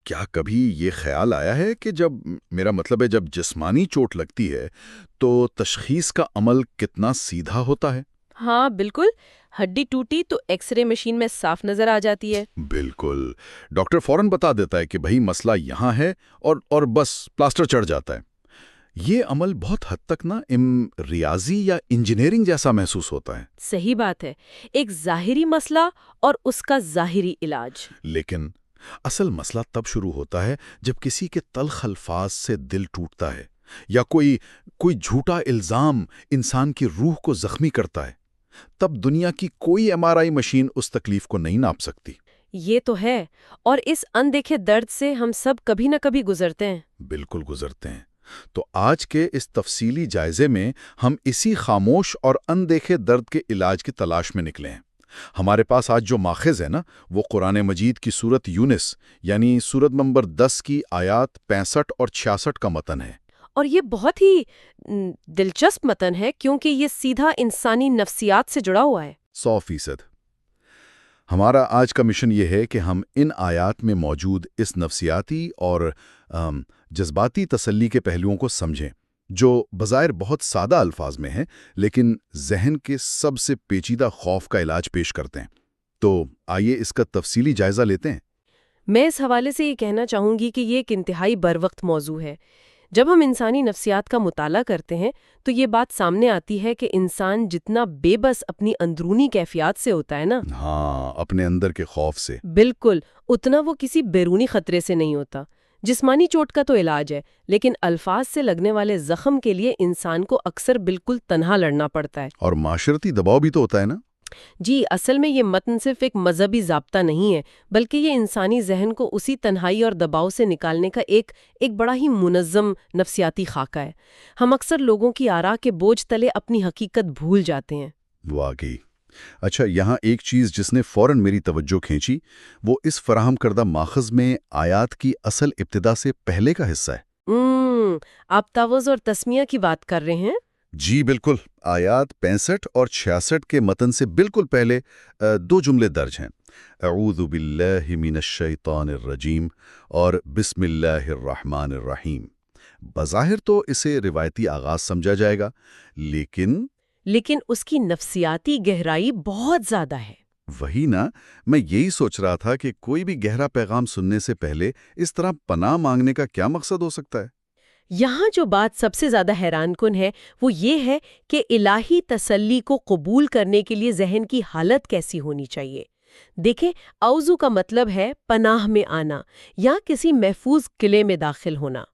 کیا کبھی یہ خیال آیا ہے کہ میرا مطلب ہے جب جسمانی چوٹ لگتی ہے تو تشخیص کا عمل کتنا سیدھا ہوتا ہے؟ ہاں بالکل، ہڈی ٹوٹی تو ایکس رے مشین میں صاف نظر آ جاتی ہے۔ بالکل، ڈاکٹر فوراً بتا دیتا ہے کہ بھئی مسئلہ یہاں ہے اور بس پلاسٹر چڑھ جاتا ہے۔ یہ عمل بہت حد تک نا ریاضی یا انجینئرنگ جیسا محسوس ہوتا ہے۔ صحیح بات ہے، ایک ظاہری مسئلہ اور اس کا ظاہری علاج۔ لیکن اصل مسئلہ تب شروع ہوتا ہے جب کسی کے تلخ الفاظ سے دل ٹوٹتا ہے یا کوئی جھوٹا الزام انسان کی روح کو زخمی کرتا ہے۔ تب دنیا کی کوئی MRI مشین اس تکلیف کو نہیں ناپ سکتی۔ یہ تو ہے، اور اس اندیکھے درد سے ہم سب کبھی نہ کبھی گزرتے ہیں۔ بالکل گزرتے ہیں۔ تو آج کے اس تفصیلی جائزے میں ہم اسی خاموش اور اندیکھے درد کے علاج کی تلاش میں نکلے ہیں۔ ہمارے پاس آج جو ماخذ ہے نا، وہ قرآن مجید کی سورت یونس یعنی سورت نمبر 10 کی آیات 65 اور 66 کا متن ہے۔ اور یہ بہت ہی دلچسپ متن ہے کیونکہ یہ سیدھا انسانی نفسیات سے جڑا ہوا ہے۔ 100%۔ ہمارا آج کا مشن یہ ہے کہ ہم ان آیات میں موجود اس نفسیاتی اور جذباتی تسلی کے پہلوؤں کو سمجھیں، جو بظاہر بہت سادہ الفاظ میں ہیں لیکن ذہن کے سب سے پیچیدہ خوف کا علاج پیش کرتے ہیں۔ تو آئیے اس کا تفصیلی جائزہ لیتے ہیں۔ میں اس حوالے سے یہ کہنا چاہوں گی کہ یہ ایک انتہائی بروقت موضوع ہے۔ جب ہم انسانی نفسیات کا مطالعہ کرتے ہیں تو یہ بات سامنے آتی ہے کہ انسان جتنا بے بس اپنی اندرونی کیفیات سے ہوتا ہے نا، ہاں، اپنے اندر کے خوف سے۔ بالکل اتنا وہ کسی بیرونی خطرے سے نہیں ہوتا۔ جسمانی چوٹ کا تو علاج ہے، لیکن الفاظ سے لگنے والے زخم کے لیے انسان کو اکثر بالکل تنہا لڑنا پڑتا ہے۔ اور معاشرتی دباؤ بھی تو ہوتا ہے نا؟ جی، اصل میں یہ متن صرف ایک مذہبی ضابطہ نہیں ہے، بلکہ یہ انسانی ذہن کو اسی تنہائی اور دباؤ سے نکالنے کا ایک بڑا ہی منظم نفسیاتی خاکہ ہے۔ ہم اکثر لوگوں کی آراء کے بوجھ تلے اپنی حقیقت بھول جاتے ہیں۔ واقعی۔ اچھا، یہاں ایک چیز جس نے فوراً میری توجہ کھینچی، وہ اس فراہم کردہ ماخذ میں آیات کی اصل ابتدا سے پہلے کا حصہ ہے۔ آپ تعوذ اور تسمیہ کی بات کر رہے ہیں؟ جی بالکل، آیات 65 اور 66 کے متن سے بالکل پہلے دو جملے درج ہیں: اعوذ باللہ من الشیطان الرجیم اور بسم اللہ الرحمن الرحیم۔ بظاہر تو اسے روایتی آغاز سمجھا جائے گا، لیکن اس کی نفسیاتی گہرائی بہت زیادہ ہے۔ وہی نا، میں یہی سوچ رہا تھا کہ کوئی بھی گہرا پیغام سننے سے پہلے اس طرح پناہ مانگنے کا کیا مقصد ہو سکتا ہے؟ یہاں جو بات سب سے زیادہ حیران کن ہے وہ یہ ہے کہ الہی تسلی کو قبول کرنے کے لیے ذہن کی حالت کیسی ہونی چاہیے۔ دیکھیں، اعوذ کا مطلب ہے پناہ میں آنا یا کسی محفوظ قلعے میں داخل ہونا۔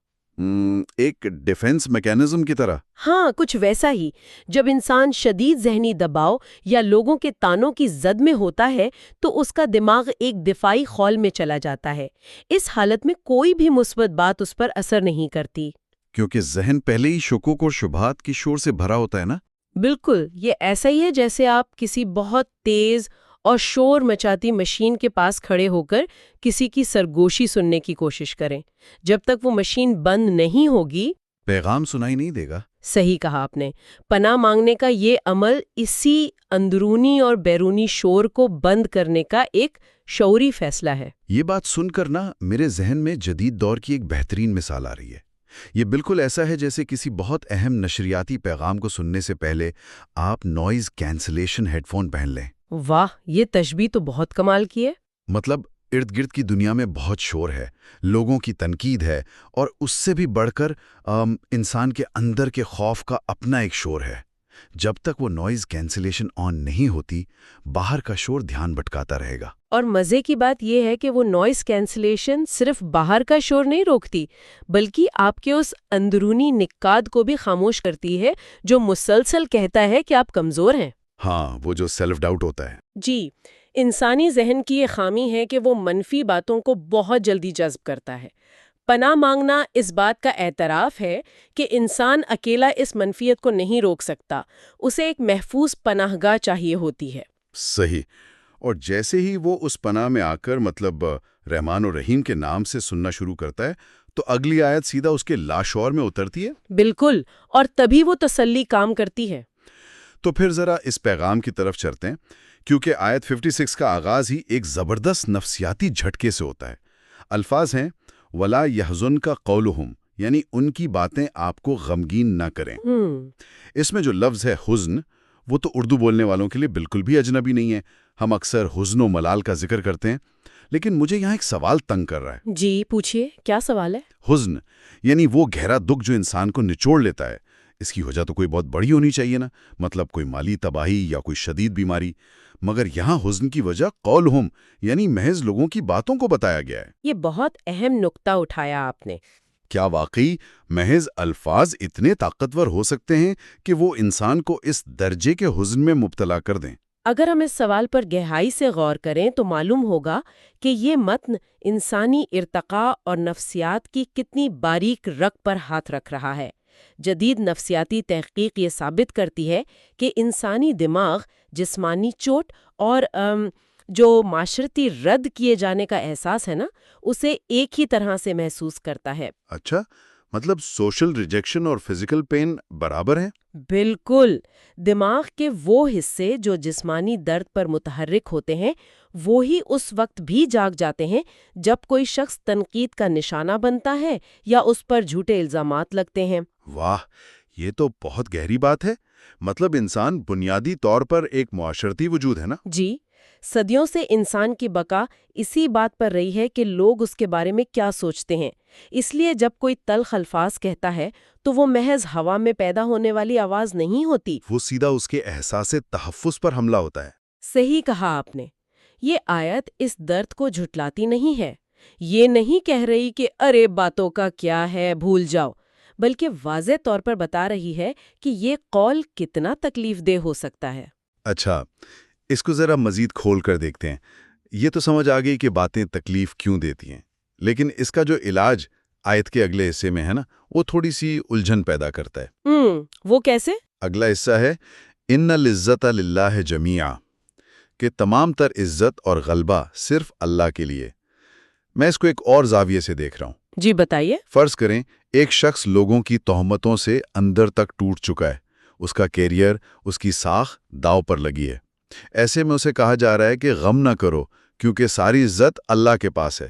ایک ڈیفنس میکینزم کی طرح۔ ہاں، کچھ ویسا ہی۔ جب انسان شدید ذہنی دباؤ یا لوگوں کے تانوں کی زد میں ہوتا ہے تو اس کا دماغ ایک دفاعی خول میں چلا جاتا ہے۔ اس حالت میں کوئی بھی مثبت بات اس پر اثر نہیں کرتی، کیونکہ ذہن پہلے ہی شکوک اور شبہات کی شور سے بھرا ہوتا ہے نا۔ بالکل، یہ ایسا ہی ہے جیسے آپ کسی بہت تیز اور شور مچاتی مشین کے پاس کھڑے ہو کر کسی کی سرگوشی سننے کی کوشش کریں۔ جب تک وہ مشین بند نہیں ہوگی، پیغام سنائی نہیں دے گا۔ صحیح کہا آپ نے۔ پناہ مانگنے کا یہ عمل اسی اندرونی اور بیرونی شور کو بند کرنے کا ایک شعوری فیصلہ ہے۔ یہ بات سن کر نا میرے ذہن میں جدید دور کی ایک بہترین مثال آ رہی ہے۔ یہ بالکل ایسا ہے جیسے کسی بہت اہم نشریاتی پیغام کو سننے سے پہلے آپ نوائز کینسلیشن ہیڈ فون پہن لیں۔ واہ، یہ تشبیہ تو بہت کمال کی ہے۔ مطلب ارد گرد کی دنیا میں بہت شور ہے، لوگوں کی تنقید ہے، اور اس سے بھی بڑھ کر انسان کے اندر کے خوف کا اپنا ایک شور ہے۔ جب تک وہ نوائز کینسلیشن آن نہیں ہوتی، باہر کا شور دھیان بھٹکاتا رہے گا۔ اور مزے کی بات یہ ہے کہ وہ نوائز کینسلیشن صرف باہر کا شور نہیں روکتی، بلکہ آپ کے اس اندرونی نکات کو بھی خاموش کرتی ہے جو مسلسل کہتا ہے کہ آپ کمزور ہیں۔ ہاں، وہ جو سیلف ڈاؤٹ ہوتا ہے۔ جی، انسانی ذہن کی یہ خامی ہے کہ وہ منفی باتوں کو بہت جلدی جذب کرتا ہے۔ پناہ مانگنا اس بات کا اعتراف ہے کہ انسان اکیلا اس منفیت کو نہیں روک سکتا، اسے ایک محفوظ پناہ گاہ چاہیے ہوتی ہے۔ صحیح۔ اور جیسے ہی وہ اس پناہ میں آ کر رحمان و رحیم کے نام سے سننا شروع کرتا ہے تو اگلی آیت سیدھا اس کے لاشعور میں اترتی ہے۔ بالکل، اور تبھی وہ تسلی کام کرتی ہے۔ تو پھر ذرا اس پیغام کی طرف چلتے ہیں، کیونکہ آیت 56 کا آغاز ہی ایک زبردست نفسیاتی جھٹکے سے ہوتا ہے۔ الفاظ ہیں: ولا یحزن کا قولہم، یعنی ان کی باتیں آپ کو غمگین نہ کریں۔ اس میں جو لفظ ہے حزن، وہ تو اردو بولنے والوں کے لیے بالکل بھی اجنبی نہیں ہے۔ ہم اکثر حزن و ملال کا ذکر کرتے ہیں، لیکن مجھے یہاں ایک سوال تنگ کر رہا ہے۔ جی پوچھیے، کیا سوال ہے؟ حزن یعنی وہ گہرا دکھ جو انسان کو نچوڑ لیتا ہے۔ اس کی وجہ تو کوئی بہت بڑی ہونی چاہیے نا، مطلب کوئی مالی تباہی یا کوئی شدید بیماری، مگر یہاں حزن کی وجہ قولہم یعنی محض لوگوں کی باتوں کو بتایا گیا ہے۔ یہ بہت اہم نقطہ اٹھایا آپ نے۔ کیا واقعی محض الفاظ اتنے طاقتور ہو سکتے ہیں کہ وہ انسان کو اس درجے کے حزن میں مبتلا کر دیں؟ اگر ہم اس سوال پر گہرائی سے غور کریں تو معلوم ہوگا کہ یہ متن انسانی ارتقاء اور نفسیات کی کتنی باریک رگ پر ہاتھ رکھ رہا ہے۔ جدید نفسیاتی تحقیق یہ ثابت کرتی ہے کہ انسانی دماغ جسمانی چوٹ اور جو معاشرتی رد کیے جانے کا احساس ہے نا، اسے ایک ہی طرح سے محسوس کرتا ہے۔ اچھا، مطلب سوشل ریجیکشن اور فزیکل پین برابر ہیں؟ بالکل۔ دماغ کے وہ حصے جو جسمانی درد پر متحرک ہوتے ہیں، وہی اس وقت بھی جاگ جاتے ہیں جب کوئی شخص تنقید کا نشانہ بنتا ہے یا اس پر جھوٹے الزامات لگتے ہیں۔ واہ، یہ تو بہت گہری بات ہے۔ مطلب انسان بنیادی طور پر ایک معاشرتی وجود ہے نا؟ جی، صدیوں سے انسان کی بقا اسی بات پر رہی ہے کہ لوگ اس کے بارے میں کیا سوچتے ہیں۔ اس لیے جب کوئی تلخ الفاظ کہتا ہے تو وہ محض ہوا میں پیدا ہونے والی آواز نہیں ہوتی، وہ سیدھا اس کے احساس تحفظ پر حملہ ہوتا ہے۔ صحیح کہا آپ نے۔ یہ آیت اس درد کو جھٹلاتی نہیں ہے، یہ نہیں کہہ رہی کہ ارے باتوں کا کیا ہے بھول جاؤ، بلکہ واضح طور پر بتا رہی ہے کہ یہ قول کتنا تکلیف دہ ہو سکتا ہے۔ اچھا، اس کو ذرا مزید کھول کر دیکھتے ہیں۔ یہ تو سمجھ آ گئی کہ باتیں تکلیف کیوں دیتی ہیں، لیکن اس کا جو علاج آیت کے اگلے حصے میں ہے نا، وہ تھوڑی سی الجھن پیدا کرتا ہے۔ وہ کیسے؟ اگلا حصہ ہے ان العزت للہ جمیعا، کہ تمام تر عزت اور غلبہ صرف اللہ کے لیے۔ میں اس کو ایک اور زاویے سے دیکھ رہا ہوں۔ جی بتائیے۔ فرض کریں ایک شخص لوگوں کی تہمتوں سے اندر تک ٹوٹ چکا ہے، اس کا کیریئر، اس کی ساکھ داؤ پر لگی ہے۔ ایسے میں اسے کہا جا رہا ہے کہ غم نہ کرو کیونکہ ساری عزت اللہ کے پاس ہے۔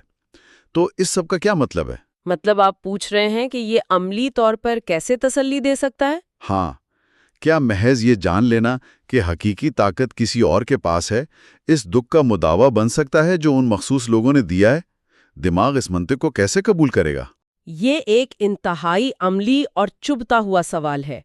تو اس سب کا کیا مطلب ہے؟ مطلب آپ پوچھ رہے ہیں کہ یہ عملی طور پر کیسے تسلی دے سکتا ہے؟ ہاں، کیا محض یہ جان لینا کہ حقیقی طاقت کسی اور کے پاس ہے اس دکھ کا مداوع بن سکتا ہے جو ان مخصوص لوگوں نے دیا ہے؟ دماغ اس منطق کو کیسے قبول کرے گا؟ یہ ایک انتہائی عملی اور چبھتا ہوا سوال ہے،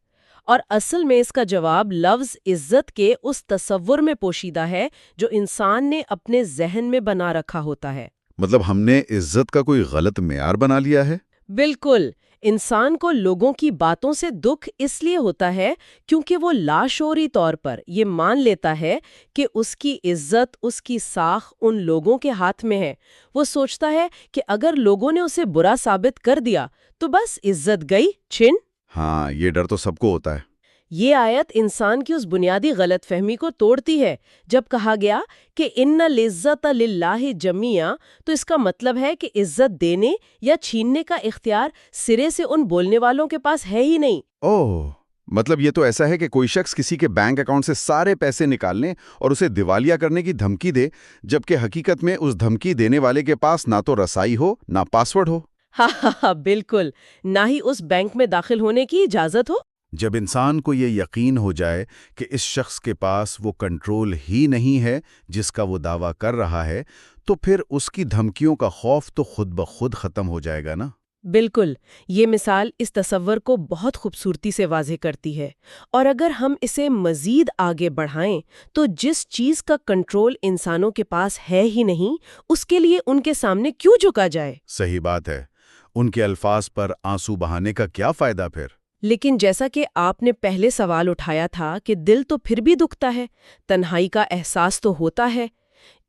اور اصل میں اس کا جواب لفظ عزت کے اس تصور میں پوشیدہ ہے جو انسان نے اپنے ذہن میں بنا رکھا ہوتا ہے۔ مطلب ہم نے عزت کا کوئی غلط معیار بنا لیا ہے؟ بالکل۔ انسان کو لوگوں کی باتوں سے دکھ اس لیے ہوتا ہے کیونکہ وہ لاشعوری طور پر یہ مان لیتا ہے کہ اس کی عزت، اس کی ساکھ ان لوگوں کے ہاتھ میں ہے۔ وہ سوچتا ہے کہ اگر لوگوں نے اسے برا ثابت کر دیا تو بس عزت گئی چھن۔ ہاں، یہ ڈر تو سب کو ہوتا ہے۔ یہ آیت انسان کی اس بنیادی غلط فہمی کو توڑتی ہے۔ جب کہا گیا کہ ان العزت للہ جمیعا، تو اس کا مطلب ہے کہ عزت دینے یا چھیننے کا اختیار سرے سے ان بولنے والوں کے پاس ہے ہی نہیں۔ اوہ، مطلب یہ تو ایسا ہے کہ کوئی شخص کسی کے بینک اکاؤنٹ سے سارے پیسے نکالنے اور اسے دیوالیہ کرنے کی دھمکی دے، جبکہ حقیقت میں اس دھمکی دینے والے کے پاس نہ تو رسائی ہو نہ پاسورڈ ہو۔ ہاں ہاں ہاں، بالکل، نہ ہی اس بینک میں داخل ہونے کی اجازت ہو۔ جب انسان کو یہ یقین ہو جائے کہ اس شخص کے پاس وہ کنٹرول ہی نہیں ہے جس کا وہ دعویٰ کر رہا ہے، تو پھر اس کی دھمکیوں کا خوف تو خود بخود ختم ہو جائے گا نا۔ بالکل، یہ مثال اس تصور کو بہت خوبصورتی سے واضح کرتی ہے، اور اگر ہم اسے مزید آگے بڑھائیں تو جس چیز کا کنٹرول انسانوں کے پاس ہے ہی نہیں، اس کے لیے ان کے سامنے کیوں جھکا جائے؟ صحیح بات ہے، ان کے الفاظ پر آنسو بہانے کا کیا فائدہ پھر؟ لیکن جیسا کہ آپ نے پہلے سوال اٹھایا تھا کہ دل تو پھر بھی دکھتا ہے، تنہائی کا احساس تو ہوتا ہے،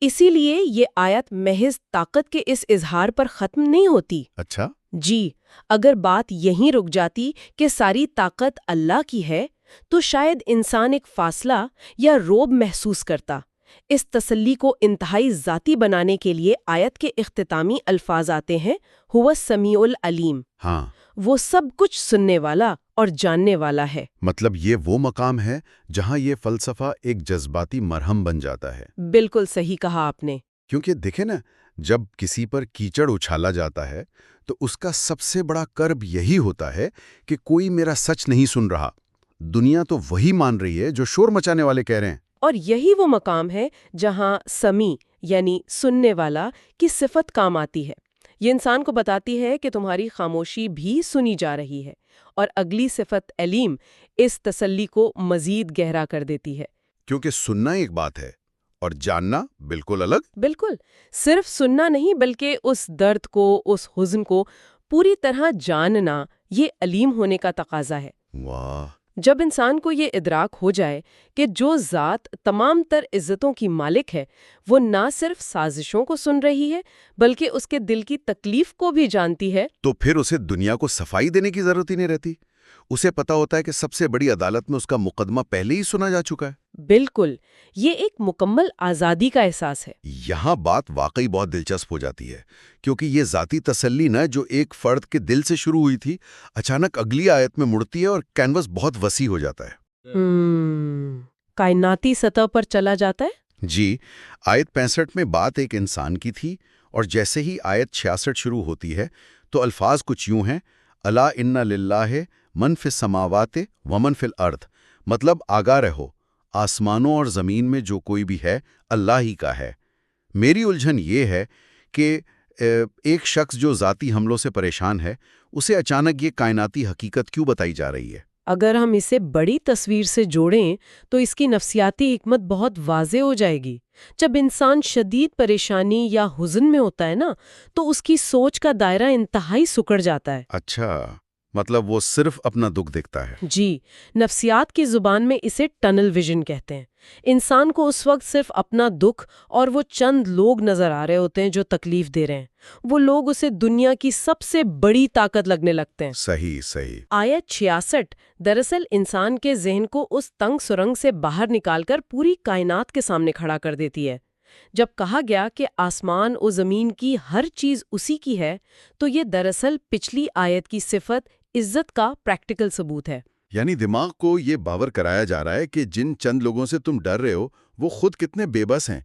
اسی لیے یہ آیت محض طاقت کے اس اظہار پر ختم نہیں ہوتی۔ اچھا؟ جی، اگر بات یہیں رک جاتی کہ ساری طاقت اللہ کی ہے تو شاید انسان ایک فاصلہ یا رعب محسوس کرتا۔ اس تسلی کو انتہائی ذاتی بنانے کے لیے آیت کے اختتامی الفاظ آتے ہیں، ہوا السمیع العلیم۔ ہاں، وہ سب کچھ سننے والا اور جاننے والا ہے۔ مطلب یہ وہ مقام ہے جہاں یہ فلسفہ ایک جذباتی مرہم بن جاتا ہے۔ بالکل صحیح کہا آپ نے۔ کیونکہ دیکھیں نا، جب کسی پر کیچڑ اچھالا جاتا ہے تو اس کا سب سے بڑا کرب یہی ہوتا ہے کہ کوئی میرا سچ نہیں سن رہا۔ دنیا تو وہی مان رہی ہے جو شور مچانے والے کہہ رہے ہیں۔ اور یہی وہ مقام ہے جہاں سمیع یعنی سننے والا کی صفت کام آتی ہے۔ یہ انسان کو بتاتی ہے کہ تمہاری خاموشی بھی سنی جا رہی ہے، اور اگلی صفت علیم اس تسلی کو مزید گہرا کر دیتی ہے۔ کیونکہ سننا ایک بات ہے اور جاننا بالکل الگ۔ بالکل، صرف سننا نہیں بلکہ اس درد کو، اس حزن کو پوری طرح جاننا، یہ علیم ہونے کا تقاضا ہے۔ واہ! جب انسان کو یہ ادراک ہو جائے کہ جو ذات تمام تر عزتوں کی مالک ہے وہ نہ صرف سازشوں کو سن رہی ہے بلکہ اس کے دل کی تکلیف کو بھی جانتی ہے، تو پھر اسے دنیا کو صفائی دینے کی ضرورت ہی نہیں رہتی۔ اسے پتا ہوتا ہے کہ سب سے بڑی عدالت میں اس کا مقدمہ پہلے ہی سنا جا چکا ہے۔ بالکل، یہ ایک مکمل آزادی کا احساس ہے۔ یہاں بات واقعی بہت دلچسپ ہو جاتی ہے، کیونکہ یہ ذاتی تسلی نہ جو ایک فرد کے دل سے شروع ہوئی تھی، اچانک اگلی آیت میں مڑتی ہے اور کینوس بہت وسیع ہو جاتا ہے۔ کائناتی سطح پر چلا جاتا ہے۔ جی، آیت 65 میں بات ایک انسان کی تھی، اور جیسے ہی آیت 66 شروع ہوتی ہے تو الفاظ کچھ یوں ہیں: الا ان للہ من فی السماوات ومن فی الارض، مطلب آگاہ رہو، آسمانوں اور زمین میں جو کوئی بھی ہے اللہ ہی کا ہے۔ میری الجھن یہ ہے کہ ایک شخص جو ذاتی حملوں سے پریشان ہے، اسے اچانک یہ کائناتی حقیقت کیوں بتائی جا رہی ہے؟ اگر ہم اسے بڑی تصویر سے جوڑیں تو اس کی نفسیاتی حکمت بہت واضح ہو جائے گی۔ جب انسان شدید پریشانی یا حزن میں ہوتا ہے نا، تو اس کی سوچ کا دائرہ انتہائی سکڑ جاتا ہے۔ اچھا، مطلب وہ صرف اپنا دکھ دیکھتا ہے۔ جی، نفسیات کی زبان میں اسے ٹنل ویژن کہتے ہیں۔ انسان کو اس وقت صرف اپنا دکھ اور وہ چند لوگ نظر آ رہے ہوتے ہیں جو تکلیف دے رہے ہیں۔ وہ لوگ اسے دنیا کی سب سے بڑی طاقت لگنے لگتے ہیں۔ صحیح صحیح۔ آیت 66 دراصل انسان کے ذہن کو اس تنگ سرنگ سے باہر نکال کر پوری کائنات کے سامنے کھڑا کر دیتی ہے۔ جب کہا گیا کہ آسمان و زمین کی ہر چیز اسی کی ہے، تو یہ دراصل پچھلی آیت کی صفت عزت کا پریکٹیکل ثبوت ہے۔ یعنی دماغ کو یہ باور کرایا جا رہا ہے کہ جن چند لوگوں سے تم ڈر رہے ہو وہ خود کتنے بے بس ہیں۔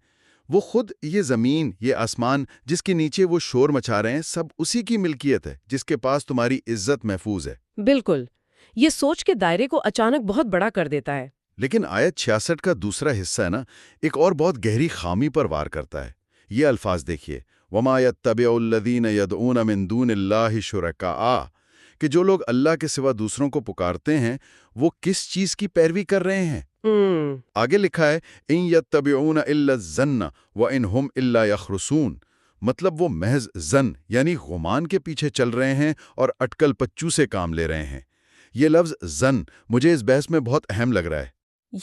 وہ خود، یہ زمین، یہ آسمان جس کے نیچے وہ شور مچا رہے ہیں، سب اسی کی ملکیت ہے جس کے پاس تمہاری عزت محفوظ ہے۔ بالکل، یہ سوچ کے دائرے کو اچانک بہت بڑا کر دیتا ہے۔ لیکن آیت 66 کا دوسرا حصہ ہے نا، ایک اور بہت گہری خامی پر وار کرتا ہے۔ یہ الفاظ دیکھیے: وَمَا يَتَّبِعُ الَّذِينَ يَدْعُونَ مِن دُونِ اللَّهِ شُرَكَاءَ، کہ جو لوگ اللہ کے سوا دوسروں کو پکارتے ہیں وہ کس چیز کی پیروی کر رہے ہیں؟ آگے لکھا ہے: إِن يَتَّبِعُونَ إِلَّا الظَّنَّ وَإِنْ هُمْ إِلَّا يَخْرُصُونَ، مطلب وہ محض ظن یعنی گمان کے پیچھے چل رہے ہیں اور اٹکل پچو سے کام لے رہے ہیں۔ یہ لفظ ظن مجھے اس بحث میں بہت اہم لگ رہا ہے۔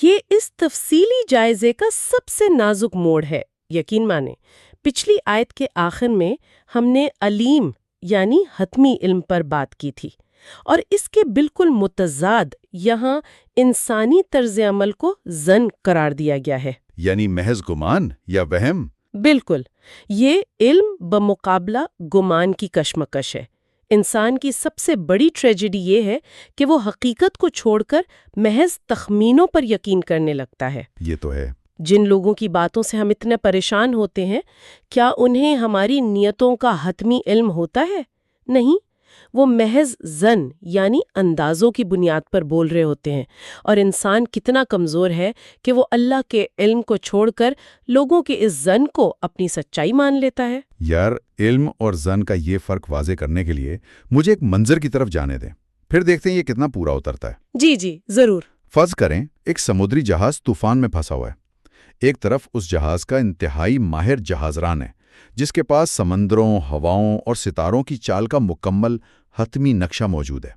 یہ اس تفصیلی جائزے کا سب سے نازک موڑ ہے۔ یقین مانیں، پچھلی آیت کے آخر میں ہم نے علیم یعنی حتمی علم پر بات کی تھی، اور اس کے بالکل متضاد یہاں انسانی طرز عمل کو ظن قرار دیا گیا ہے، یعنی محض گمان یا وہم۔ بالکل، یہ علم بمقابلہ گمان کی کشمکش ہے۔ انسان کی سب سے بڑی ٹریجڈی یہ ہے کہ وہ حقیقت کو چھوڑ کر محض تخمینوں پر یقین کرنے لگتا ہے۔ یہ تو ہے۔ جن لوگوں کی باتوں سے ہم اتنے پریشان ہوتے ہیں، کیا انہیں ہماری نیتوں کا حتمی علم ہوتا ہے؟ نہیں، وہ محض ظن یعنی اندازوں کی بنیاد پر بول رہے ہوتے ہیں۔ اور انسان کتنا کمزور ہے کہ وہ اللہ کے علم کو چھوڑ کر لوگوں کے اس ظن کو اپنی سچائی مان لیتا ہے۔ یار، علم اور ظن کا یہ فرق واضح کرنے کے لیے مجھے ایک منظر کی طرف جانے دیں، پھر دیکھتے ہیں یہ کتنا پورا اترتا ہے۔ جی ضرور۔ فرض کریں ایک سمندری جہاز طوفان میں پھنسا ہوا ہے۔ ایک طرف اس جہاز کا انتہائی ماہر جہاز ران ہے جس کے پاس سمندروں، ہواؤں اور ستاروں کی چال کا مکمل حتمی نقشہ موجود ہے۔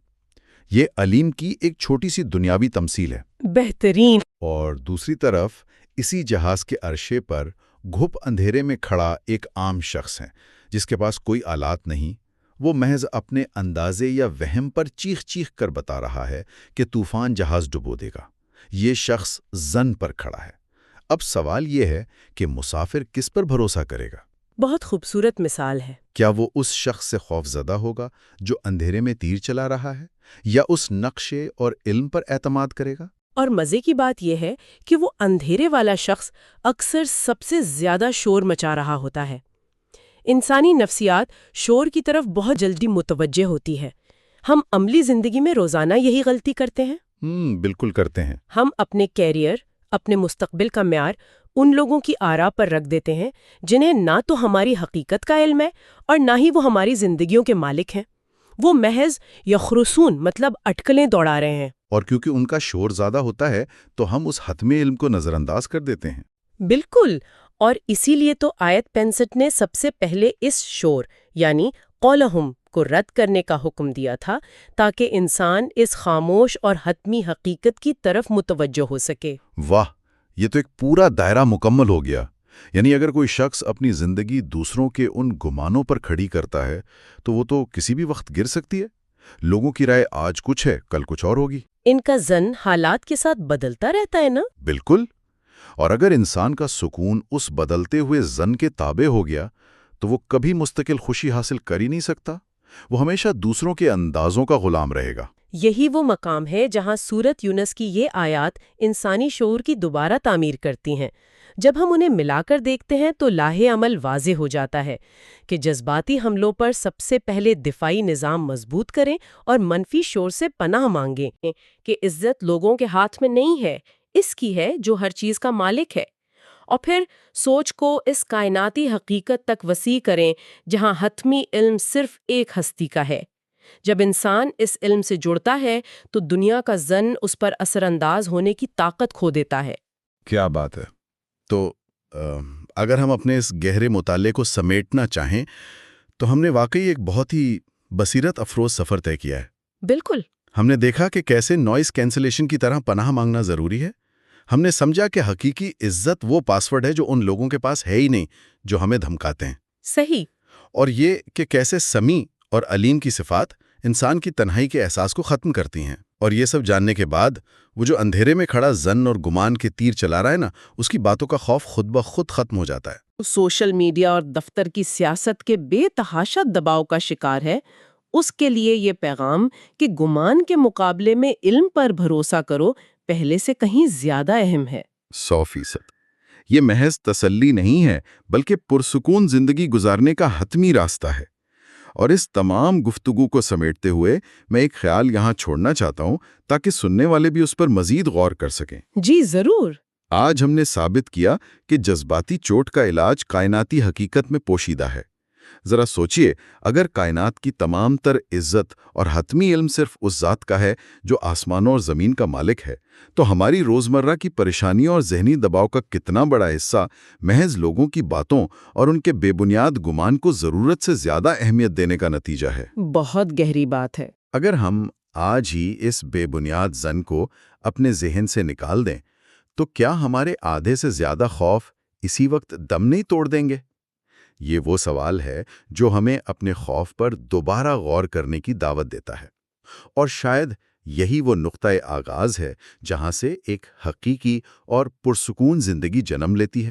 یہ علیم کی ایک چھوٹی سی دنیاوی تمثیل ہے۔ بہترین۔ اور دوسری طرف اسی جہاز کے عرشے پر گھپ اندھیرے میں کھڑا ایک عام شخص ہے جس کے پاس کوئی آلات نہیں۔ وہ محض اپنے اندازے یا وہم پر چیخ چیخ کر بتا رہا ہے کہ طوفان جہاز ڈبو دے گا۔ یہ شخص ظن پر کھڑا ہے۔ اب سوال یہ ہے کہ مسافر کس پر بھروسہ کرے گا؟ بہت خوبصورت مثال ہے۔ کیا وہ اس شخص سے خوف زدہ ہوگا جو اندھیرے میں تیر چلا رہا ہے، یا اس نقشے اور علم پر اعتماد کرے گا؟ اور مزے کی بات یہ ہے کہ وہ اندھیرے والا شخص اکثر سب سے زیادہ شور مچا رہا ہوتا ہے۔ انسانی نفسیات شور کی طرف بہت جلدی متوجہ ہوتی ہے۔ ہم عملی زندگی میں روزانہ یہی غلطی کرتے ہیں۔ بالکل کرتے ہیں۔ ہم اپنے کیریئر، اپنے مستقبل کا معیار ان لوگوں کی آراء پر رکھ دیتے ہیں جنہیں نہ تو ہماری حقیقت کا علم ہے اور نہ ہی وہ ہماری زندگیوں کے مالک ہیں۔ وہ محض یخرسون مطلب اٹکلیں دوڑا رہے ہیں۔ اور کیونکہ ان کا شور زیادہ ہوتا ہے تو ہم اس حتمی علم کو نظر انداز کر دیتے ہیں۔ بالکل، اور اسی لیے تو آیت 65 نے سب سے پہلے اس شور یعنی قولہم کو رد کرنے کا حکم دیا تھا تاکہ انسان اس خاموش اور حتمی حقیقت کی طرف متوجہ ہو سکے۔ واہ، یہ تو ایک پورا دائرہ مکمل ہو گیا۔ یعنی اگر کوئی شخص اپنی زندگی دوسروں کے ان گمانوں پر کھڑی کرتا ہے تو وہ تو کسی بھی وقت گر سکتی ہے۔ لوگوں کی رائے آج کچھ ہے، کل کچھ اور ہوگی۔ ان کا ظن حالات کے ساتھ بدلتا رہتا ہے نا؟ بالکل، اور اگر انسان کا سکون اس بدلتے ہوئے ظن کے تابع ہو گیا تو وہ کبھی مستقل خوشی حاصل کر ہی نہیں سکتا۔ وہ ہمیشہ دوسروں کے اندازوں کا غلام رہے گا۔ یہی وہ مقام ہے جہاں سورت یونس کی یہ آیات انسانی شعور کی دوبارہ تعمیر کرتی ہیں۔ جب ہم انہیں ملا کر دیکھتے ہیں تو لاہ عمل واضح ہو جاتا ہے کہ جذباتی حملوں پر سب سے پہلے دفاعی نظام مضبوط کریں اور منفی شور سے پناہ مانگیں کہ عزت لوگوں کے ہاتھ میں نہیں ہے، اس کی ہے جو ہر چیز کا مالک ہے۔ اور پھر سوچ کو اس کائناتی حقیقت تک وسیع کریں جہاں حتمی علم صرف ایک ہستی کا ہے۔ جب انسان اس علم سے جڑتا ہے تو دنیا کا ظن اس پر اثر انداز ہونے کی طاقت کھو دیتا ہے۔ کیا بات ہے! تو اگر ہم اپنے اس گہرے مطالعے کو سمیٹنا چاہیں تو ہم نے واقعی ایک بہت ہی بصیرت افروز سفر طے کیا ہے۔ بالکل۔ ہم نے دیکھا کہ کیسے نوائز کینسلیشن کی طرح پناہ مانگنا ضروری ہے۔ ہم نے سمجھا کہ حقیقی عزت وہ پاسورڈ ہے جو ان لوگوں کے پاس ہے ہی نہیں جو ہمیں دھمکاتے ہیں۔ صحیح۔ اور یہ کہ کیسے سمیع اور علیم کی صفات انسان کی تنہائی کے احساس کو ختم کرتی ہیں۔ اور یہ سب جاننے کے بعد وہ جو اندھیرے میں کھڑا ظن اور گمان کے تیر چلا رہا ہے نا، اس کی باتوں کا خوف خود بخود ختم ہو جاتا ہے۔ سوشل میڈیا اور دفتر کی سیاست کے بے تحاشا دباؤ کا شکار ہے، اس کے لیے یہ پیغام کہ گمان کے مقابلے میں علم پر بھروسہ کرو پہلے سے کہیں زیادہ اہم ہے۔ 100%۔ یہ محض تسلی نہیں ہے بلکہ پرسکون زندگی گزارنے کا حتمی راستہ ہے۔ اور اس تمام گفتگو کو سمیٹتے ہوئے میں ایک خیال یہاں چھوڑنا چاہتا ہوں تاکہ سننے والے بھی اس پر مزید غور کر سکیں۔ جی ضرور۔ آج ہم نے ثابت کیا کہ جذباتی چوٹ کا علاج کائناتی حقیقت میں پوشیدہ ہے۔ ذرا سوچئے، اگر کائنات کی تمام تر عزت اور حتمی علم صرف اس ذات کا ہے جو آسمانوں اور زمین کا مالک ہے، تو ہماری روزمرہ کی پریشانیوں اور ذہنی دباؤ کا کتنا بڑا حصہ محض لوگوں کی باتوں اور ان کے بے بنیاد گمان کو ضرورت سے زیادہ اہمیت دینے کا نتیجہ ہے۔ بہت گہری بات ہے۔ اگر ہم آج ہی اس بے بنیاد ظن کو اپنے ذہن سے نکال دیں تو کیا ہمارے آدھے سے زیادہ خوف اسی وقت دم نہیں توڑ دیں گے؟ یہ وہ سوال ہے جو ہمیں اپنے خوف پر دوبارہ غور کرنے کی دعوت دیتا ہے، اور شاید یہی وہ نقطۂ آغاز ہے جہاں سے ایک حقیقی اور پرسکون زندگی جنم لیتی ہے۔